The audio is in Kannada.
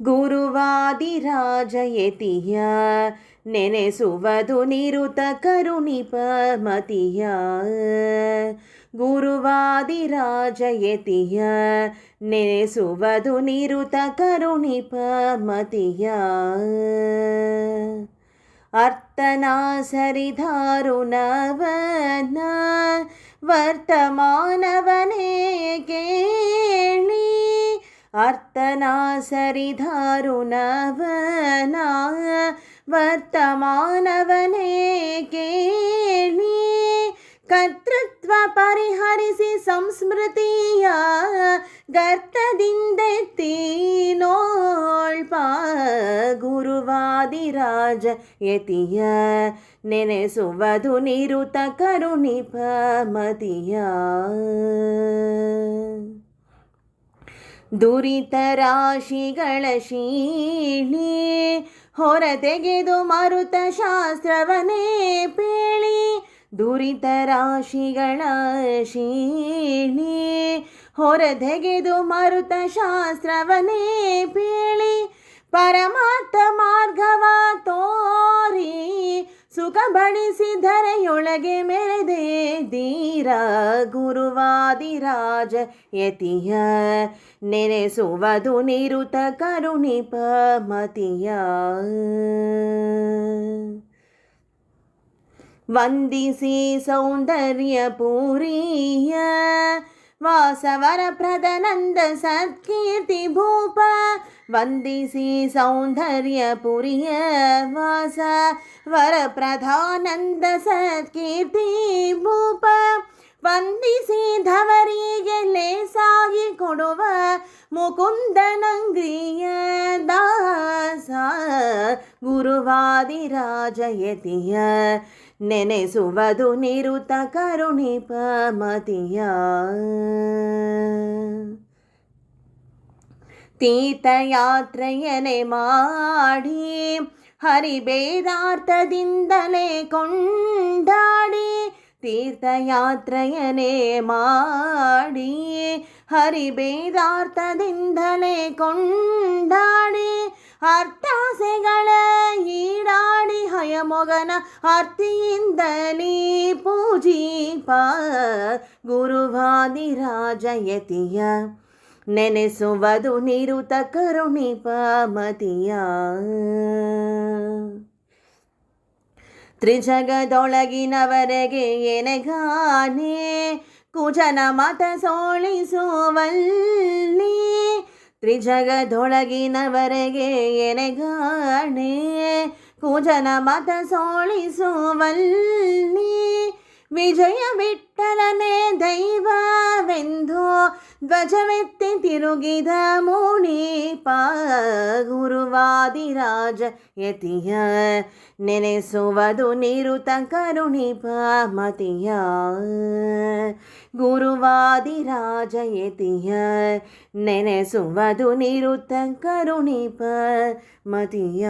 ಗುರುವಾದಿರಾಜಯತಿಯ ನೆನೆಸುವುದು ನಿರುತ ಕರುಣಿಪ ಮತಿಯ. ಗುರುವಾದಿರಾಜಯತಿಯ ನೆನೆಸುವುದು ನಿರುತ ಕರುಣಿಪ ಮತಿಯ. ಅರ್ತನಾ ಸರಿದಾರುಣವನ ವರ್ತಮಾನವನೇ ಕೇಳಿ. ಅರ್ತನಾ ಸರಿದಾರುಣವನ ವರ್ತಮಾನವನೇ ಕೇಳಿ. ಕರ್ತೃತ್ವ ಪರಿಹರಿಸಿ ಸಂಸ್ಮೃತಿಯ ಗರ್ತದಿಂದೆತ್ತಿ ನೋಳ್ಪ. ಗುರುವಾದಿರಾಜ ಯತಿಯ ನೆನೆಸುವುದು ನಿರುತ ಕರುಣಿಪ ಮತಿಯ. ದುರಿತ ರಾಶಿಗಳ ಶೀಳಿ ಹೊರತೆಗೆದು ಮರುತ ಶಾಸ್ತ್ರವನೇ ಪೇಳಿ. ದುರಿತ ರಾಶಿಗಳ ಶೀಳಿ ಹೊರತೆಗೆದು ಮರುತ ಶಾಸ್ತ್ರವನೇ ಪೇಳಿ. ಪರಮಾರ್ಥ ಮಾರ್ಗವ ತೋರಿ ಸುಖ ಬಡಿಸಿ ಧರೆಯೊಳಗೆ ಮೆರೆದೆ ಧೀರ. ಗುರುವಾದಿರಾಜ ಯತಿಯ ನೆನೆಸುವುದು ನಿರುತ ಕರುಣಿಪ ಮತಿಯ. ವಂದಿಸಿ ಸೌಂದರ್ಯ ಪೂರಿಯ ವಾಸವರ ಪ್ರದನಂದ ಸತ್ಕೀರ್ತಿ ಭೂಪ. ವಂದಿಸಿ ಸೌಂದರ್ಯ ಪುರಿಯ ವಾಸ ವರ ಪ್ರಧಾನಂದ ಸತ್ಕೀರ್ತಿ ಭೂಪ. ವಂದಿಸಿ ಧವರಿಗೆ ಲೇಸಾಗಿ ಕೊಡುವ ಮುಕುಂದನಂಗ್ರಿಯ ದಾಸ. ಗುರುವಾದಿರಾಜಯತಿಯ ನೆನೆಸುವುದು ನಿರುತ ಕರುಣಿಪ ಮತಿಯ. ತೀರ್ಥಯಾತ್ರೆಯನೆ ಮಾಡಿ ಹರಿಬೇದಾರ್ಥದಿಂದಲೇ ಕೊಂಡಾಡಿ. ತೀರ್ಥಯಾತ್ರೆಯನೆ ಮಾಡಿ ಹರಿಬೇದಾರ್ಥದಿಂದಲೇ ಕೊಂಡಾಡಿ. ಅರ್ಥಾಸೆಗಳ ಈಡಾಡಿ ಹಯಮೊಗನ ಆರ್ತಿಯಿಂದಲೇ ಪೂಜಿಪ. ಗುರುವಾದಿರಾಜಯತಿಯ ನೆನೆಸುವುದು ನಿರುತ ಕರುಣಿಪ ಮತಿಯ. ತ್ರಿಜಗದೊಳಗಿನವರೆಗೆ ಎನೆಗಾನೆ ಕುಜನ ಮತ ಸೋಳಿಸುವಲ್ಲಿ. ತ್ರಿಜಗದೊಳಗಿನವರೆಗೆ ಎನೆಗಾಣೆ ಕುಜನ ಮತ ಸೋಳಿಸುವಲ್ಲಿ. ವಿಜಯ ವಿಠಲನೆ ದೈವವೆಂದು ಧ್ವಜವೆತ್ತಿ ತಿರುಗಿದ ಮುನಿಪ. ಗುರುವಾದಿರಾಜ ಯತಿಯ ನೆನೆಸುವುದು ನಿರುತ ಕರುಣಿಪ ಮತಿಯ. ಗುರುವಾದಿರಾಜ ಯತಿಯ ನೆನೆಸುವುದು ನಿರುತ ಕರುಣಿಪ ಮತಿಯ.